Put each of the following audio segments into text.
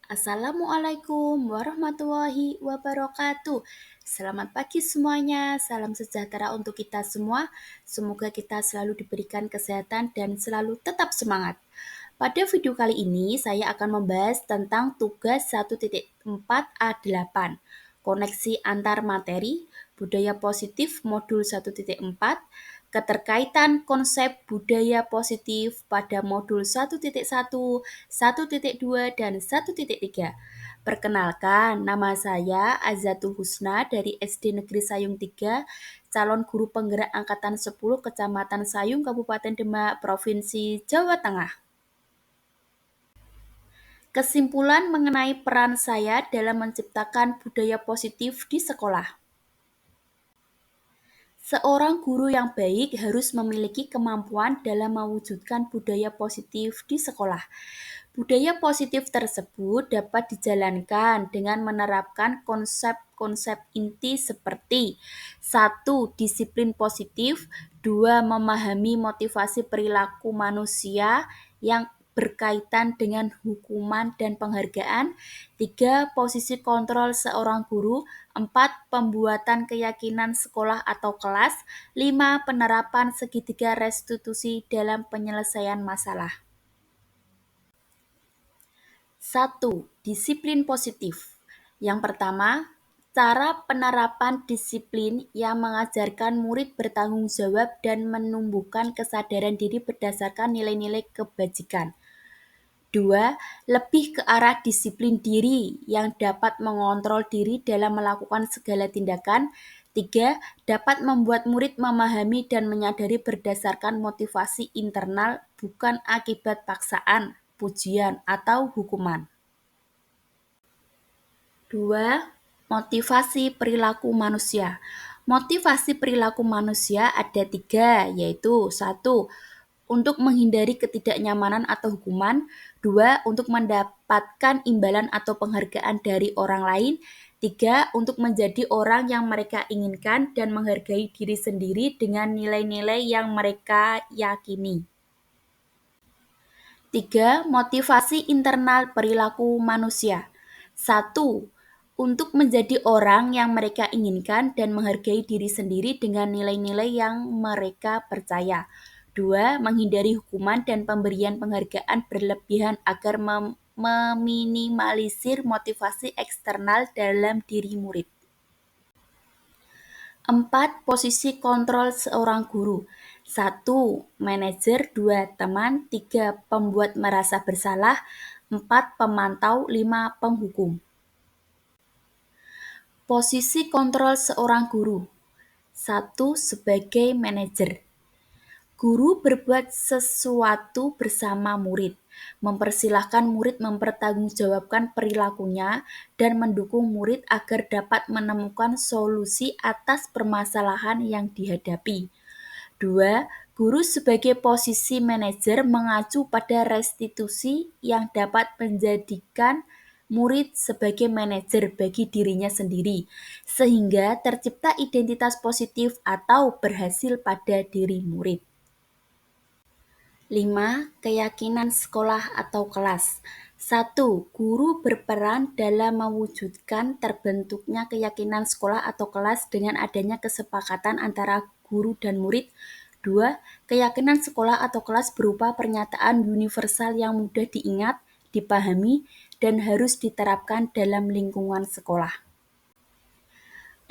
Assalamualaikum warahmatullahi wabarakatuh. Selamat pagi semuanya, salam sejahtera untuk kita semua. Semoga kita selalu diberikan kesehatan dan selalu tetap semangat. Pada video kali ini, saya akan membahas tentang tugas 1.4A8, koneksi antar materi, budaya positif modul 1.4, keterkaitan konsep budaya positif pada modul 1.1, 1.2, dan 1.3. Perkenalkan, nama saya Azatul Husna dari SD Negeri Sayung 3, calon guru penggerak Angkatan 10 Kecamatan Sayung, Kabupaten Demak, Provinsi Jawa Tengah. Kesimpulan mengenai peran saya dalam menciptakan budaya positif di sekolah. Seorang guru yang baik harus memiliki kemampuan dalam mewujudkan budaya positif di sekolah. Budaya positif tersebut dapat dijalankan dengan menerapkan konsep-konsep inti seperti 1. Disiplin positif, 2. Memahami motivasi perilaku manusia yang berkaitan dengan hukuman dan penghargaan, 3. Posisi kontrol seorang guru, 4. Pembuatan keyakinan sekolah atau kelas, 5. Penerapan segitiga restitusi dalam penyelesaian masalah. 1. Disiplin positif. Yang pertama, cara penerapan disiplin yang mengajarkan murid bertanggung jawab dan menumbuhkan kesadaran diri berdasarkan nilai-nilai kebajikan. 2. Lebih ke arah disiplin diri yang dapat mengontrol diri dalam melakukan segala tindakan. 3. Dapat membuat murid memahami dan menyadari berdasarkan motivasi internal, bukan akibat paksaan, pujian, atau hukuman. 2. Motivasi perilaku manusia. Motivasi perilaku manusia ada 3, yaitu 1. Untuk menghindari ketidaknyamanan atau hukuman, 2. Untuk mendapatkan imbalan atau penghargaan dari orang lain, 3. Untuk menjadi orang yang mereka inginkan dan menghargai diri sendiri dengan nilai-nilai yang mereka yakini. 3. Motivasi internal perilaku manusia. 1. Untuk menjadi orang yang mereka inginkan dan menghargai diri sendiri dengan nilai-nilai yang mereka percaya. 2. Menghindari hukuman dan pemberian penghargaan berlebihan agar meminimalisir motivasi eksternal dalam diri murid. 4. Posisi kontrol seorang guru. 1. Manajer, 2. Teman, 3. Pembuat merasa bersalah, 4. Pemantau, 5. Penghukum. Posisi kontrol seorang guru. 1. Sebagai manajer. Guru berbuat sesuatu bersama murid, mempersilahkan murid mempertanggungjawabkan perilakunya, dan mendukung murid agar dapat menemukan solusi atas permasalahan yang dihadapi. 2. Guru sebagai posisi manajer mengacu pada restitusi yang dapat menjadikan murid sebagai manajer bagi dirinya sendiri, sehingga tercipta identitas positif atau berhasil pada diri murid. 5. Keyakinan sekolah atau kelas. 1. Guru berperan dalam mewujudkan terbentuknya keyakinan sekolah atau kelas dengan adanya kesepakatan antara guru dan murid. 2. Keyakinan sekolah atau kelas berupa pernyataan universal yang mudah diingat, dipahami, dan harus diterapkan dalam lingkungan sekolah.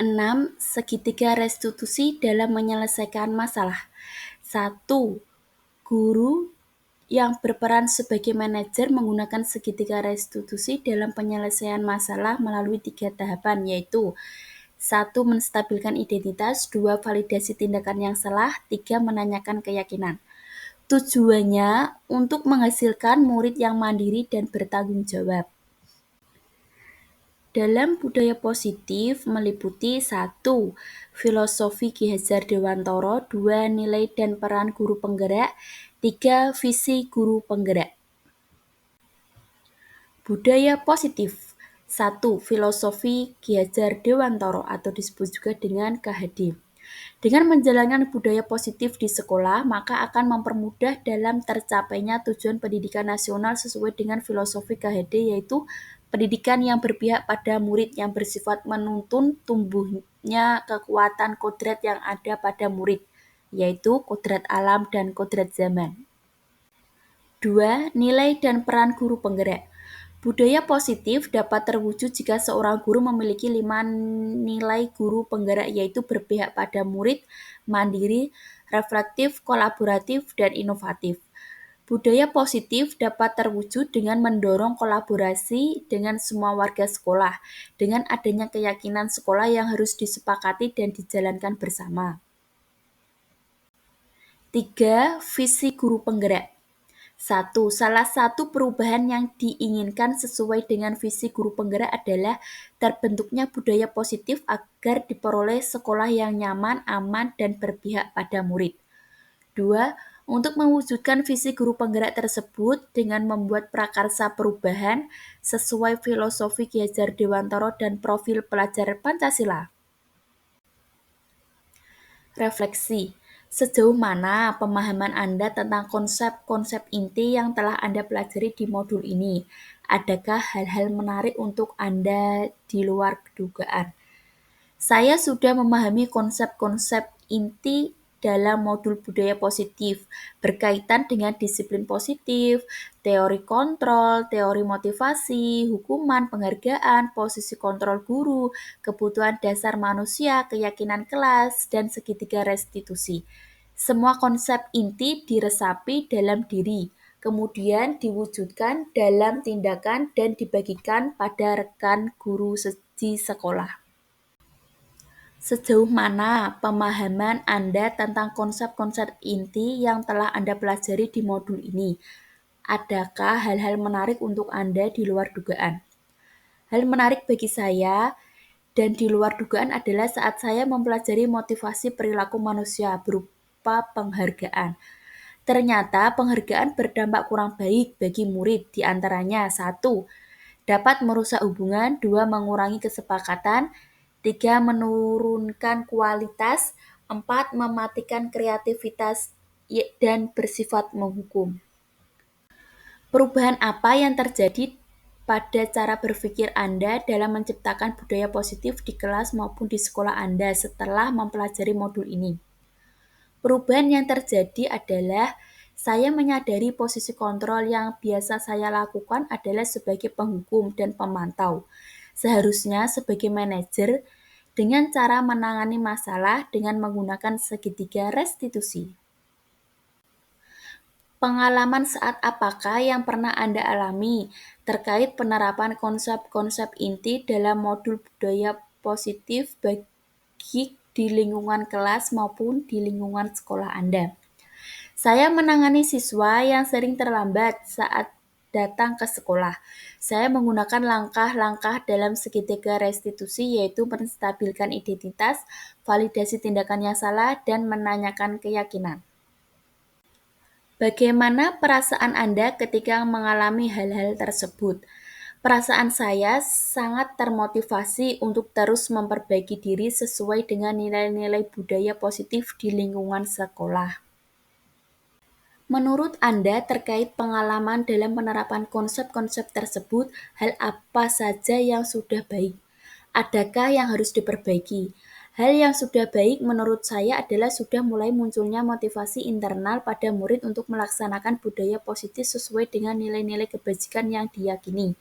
6. Segitiga restitusi dalam menyelesaikan masalah. 1. Guru yang berperan sebagai manajer menggunakan segitiga restitusi dalam penyelesaian masalah melalui 3 tahapan, yaitu 1. Menstabilkan identitas, 2. Validasi tindakan yang salah, 3. Menanyakan keyakinan. Tujuannya untuk menghasilkan murid yang mandiri dan bertanggung jawab. Dalam budaya positif meliputi 1. Filosofi Ki Hajar Dewantara, 2. Nilai dan peran guru penggerak, 3. Visi guru penggerak. Budaya positif. 1. Filosofi Ki Hajar Dewantara atau disebut juga dengan KHD. Dengan menjalankan budaya positif di sekolah, maka akan mempermudah dalam tercapainya tujuan pendidikan nasional sesuai dengan filosofi KHD, yaitu pendidikan yang berpihak pada murid yang bersifat menuntun tumbuhnya kekuatan kodrat yang ada pada murid, yaitu kodrat alam dan kodrat zaman. 2. Nilai dan peran guru penggerak. Budaya positif dapat terwujud jika seorang guru memiliki 5 nilai guru penggerak, yaitu berpihak pada murid, mandiri, reflektif, kolaboratif, dan inovatif. Budaya positif dapat terwujud dengan mendorong kolaborasi dengan semua warga sekolah, dengan adanya keyakinan sekolah yang harus disepakati dan dijalankan bersama. 3. Visi guru penggerak. 1. Salah satu perubahan yang diinginkan sesuai dengan visi guru penggerak adalah terbentuknya budaya positif agar diperoleh sekolah yang nyaman, aman, dan berpihak pada murid. 2. Untuk mewujudkan visi guru penggerak tersebut dengan membuat prakarsa perubahan sesuai filosofi Ki Hajar Dewantara dan profil pelajar Pancasila. Refleksi. Sejauh mana pemahaman Anda tentang konsep-konsep inti yang telah Anda pelajari di modul ini? Adakah hal-hal menarik untuk Anda di luar dugaan? Saya sudah memahami konsep-konsep inti dalam modul budaya positif berkaitan dengan disiplin positif, teori kontrol, teori motivasi, hukuman, penghargaan, posisi kontrol guru, kebutuhan dasar manusia, keyakinan kelas, dan segitiga restitusi. Semua konsep inti diresapi dalam diri, kemudian diwujudkan dalam tindakan dan dibagikan pada rekan guru di sekolah. Sejauh mana pemahaman Anda tentang konsep-konsep inti yang telah Anda pelajari di modul ini? Adakah hal-hal menarik untuk Anda di luar dugaan? Hal menarik bagi saya dan di luar dugaan adalah saat saya mempelajari motivasi perilaku manusia berupa penghargaan. Ternyata penghargaan berdampak kurang baik bagi murid, di antaranya 1. Dapat merusak hubungan, 2. Mengurangi kesepakatan, 3. Menurunkan kualitas, 4. Mematikan kreativitas, dan bersifat menghukum. Perubahan apa yang terjadi pada cara berpikir Anda dalam menciptakan budaya positif di kelas maupun di sekolah Anda setelah mempelajari modul ini? Perubahan yang terjadi adalah saya menyadari posisi kontrol yang biasa saya lakukan adalah sebagai penghukum dan pemantau. Seharusnya sebagai manajer dengan cara menangani masalah dengan menggunakan segitiga restitusi. Pengalaman saat apakah yang pernah Anda alami terkait penerapan konsep-konsep inti dalam modul budaya positif baik di lingkungan kelas maupun di lingkungan sekolah Anda? Saya menangani siswa yang sering terlambat saat datang ke sekolah. Saya menggunakan langkah-langkah dalam segitiga restitusi, yaitu menstabilkan identitas, validasi tindakan yang salah, dan menanyakan keyakinan. Bagaimana perasaan Anda ketika mengalami hal-hal tersebut? Perasaan saya sangat termotivasi untuk terus memperbaiki diri sesuai dengan nilai-nilai budaya positif di lingkungan sekolah. Menurut Anda terkait pengalaman dalam penerapan konsep-konsep tersebut, hal apa saja yang sudah baik? Adakah yang harus diperbaiki? Hal yang sudah baik menurut saya adalah sudah mulai munculnya motivasi internal pada murid untuk melaksanakan budaya positif sesuai dengan nilai-nilai kebajikan yang diyakini.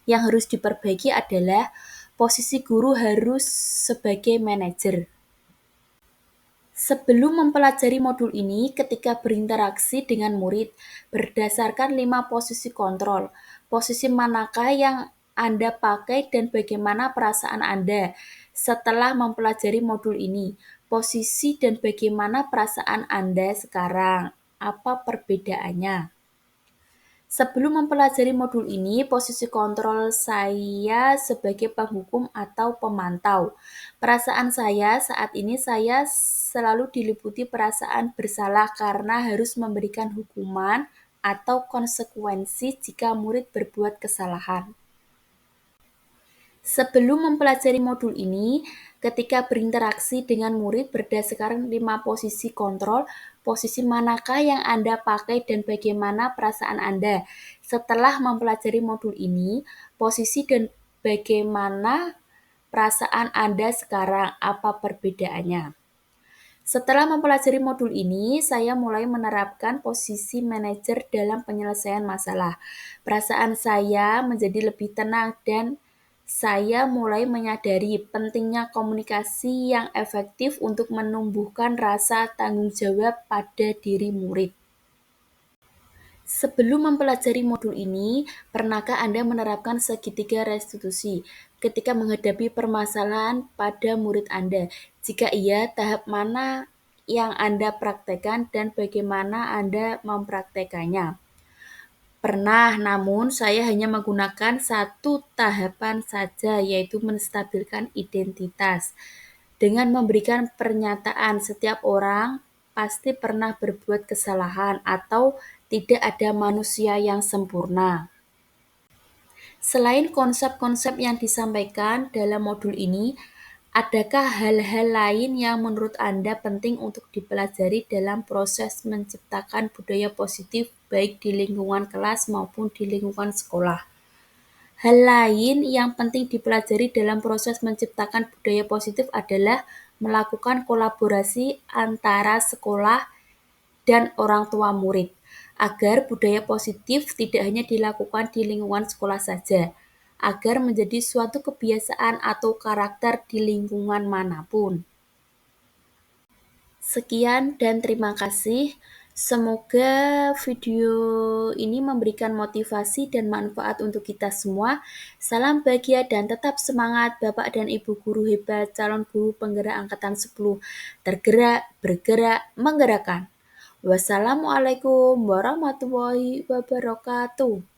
Yang harus diperbaiki adalah posisi guru harus sebagai manajer. Sebelum mempelajari modul ini, ketika berinteraksi dengan murid, berdasarkan 5 posisi kontrol, posisi manakah yang Anda pakai dan bagaimana perasaan Anda setelah mempelajari modul ini? Posisi dan bagaimana perasaan Anda sekarang? Apa perbedaannya? Sebelum mempelajari modul ini, posisi kontrol saya sebagai penghukum atau pemantau. Perasaan saya saat ini saya selalu diliputi perasaan bersalah karena harus memberikan hukuman atau konsekuensi jika murid berbuat kesalahan. Sebelum mempelajari modul ini, ketika berinteraksi dengan murid berdasarkan 5 posisi kontrol, posisi manakah yang Anda pakai dan bagaimana perasaan Anda? Setelah mempelajari modul ini, posisi dan bagaimana perasaan Anda sekarang, apa perbedaannya? Setelah mempelajari modul ini, saya mulai menerapkan posisi manajer dalam penyelesaian masalah. Perasaan saya menjadi lebih tenang dan saya mulai menyadari pentingnya komunikasi yang efektif untuk menumbuhkan rasa tanggung jawab pada diri murid. Sebelum mempelajari modul ini, pernahkah Anda menerapkan segitiga restitusi ketika menghadapi permasalahan pada murid Anda? Jika iya, tahap mana yang Anda praktekkan dan bagaimana Anda mempraktekannya? Pernah, namun saya hanya menggunakan satu tahapan saja, yaitu menstabilkan identitas. Dengan memberikan pernyataan setiap orang pasti pernah berbuat kesalahan atau tidak ada manusia yang sempurna. Selain konsep-konsep yang disampaikan dalam modul ini, adakah hal-hal lain yang menurut Anda penting untuk dipelajari dalam proses menciptakan budaya positif baik di lingkungan kelas maupun di lingkungan sekolah? Hal lain yang penting dipelajari dalam proses menciptakan budaya positif adalah melakukan kolaborasi antara sekolah dan orang tua murid, agar budaya positif tidak hanya dilakukan di lingkungan sekolah saja, agar menjadi suatu kebiasaan atau karakter di lingkungan manapun. Sekian dan terima kasih. Semoga video ini memberikan motivasi dan manfaat untuk kita semua. Salam bahagia dan tetap semangat Bapak dan Ibu guru hebat calon guru penggerak angkatan 10. Tergerak, bergerak, menggerakkan. Wassalamualaikum warahmatullahi wabarakatuh.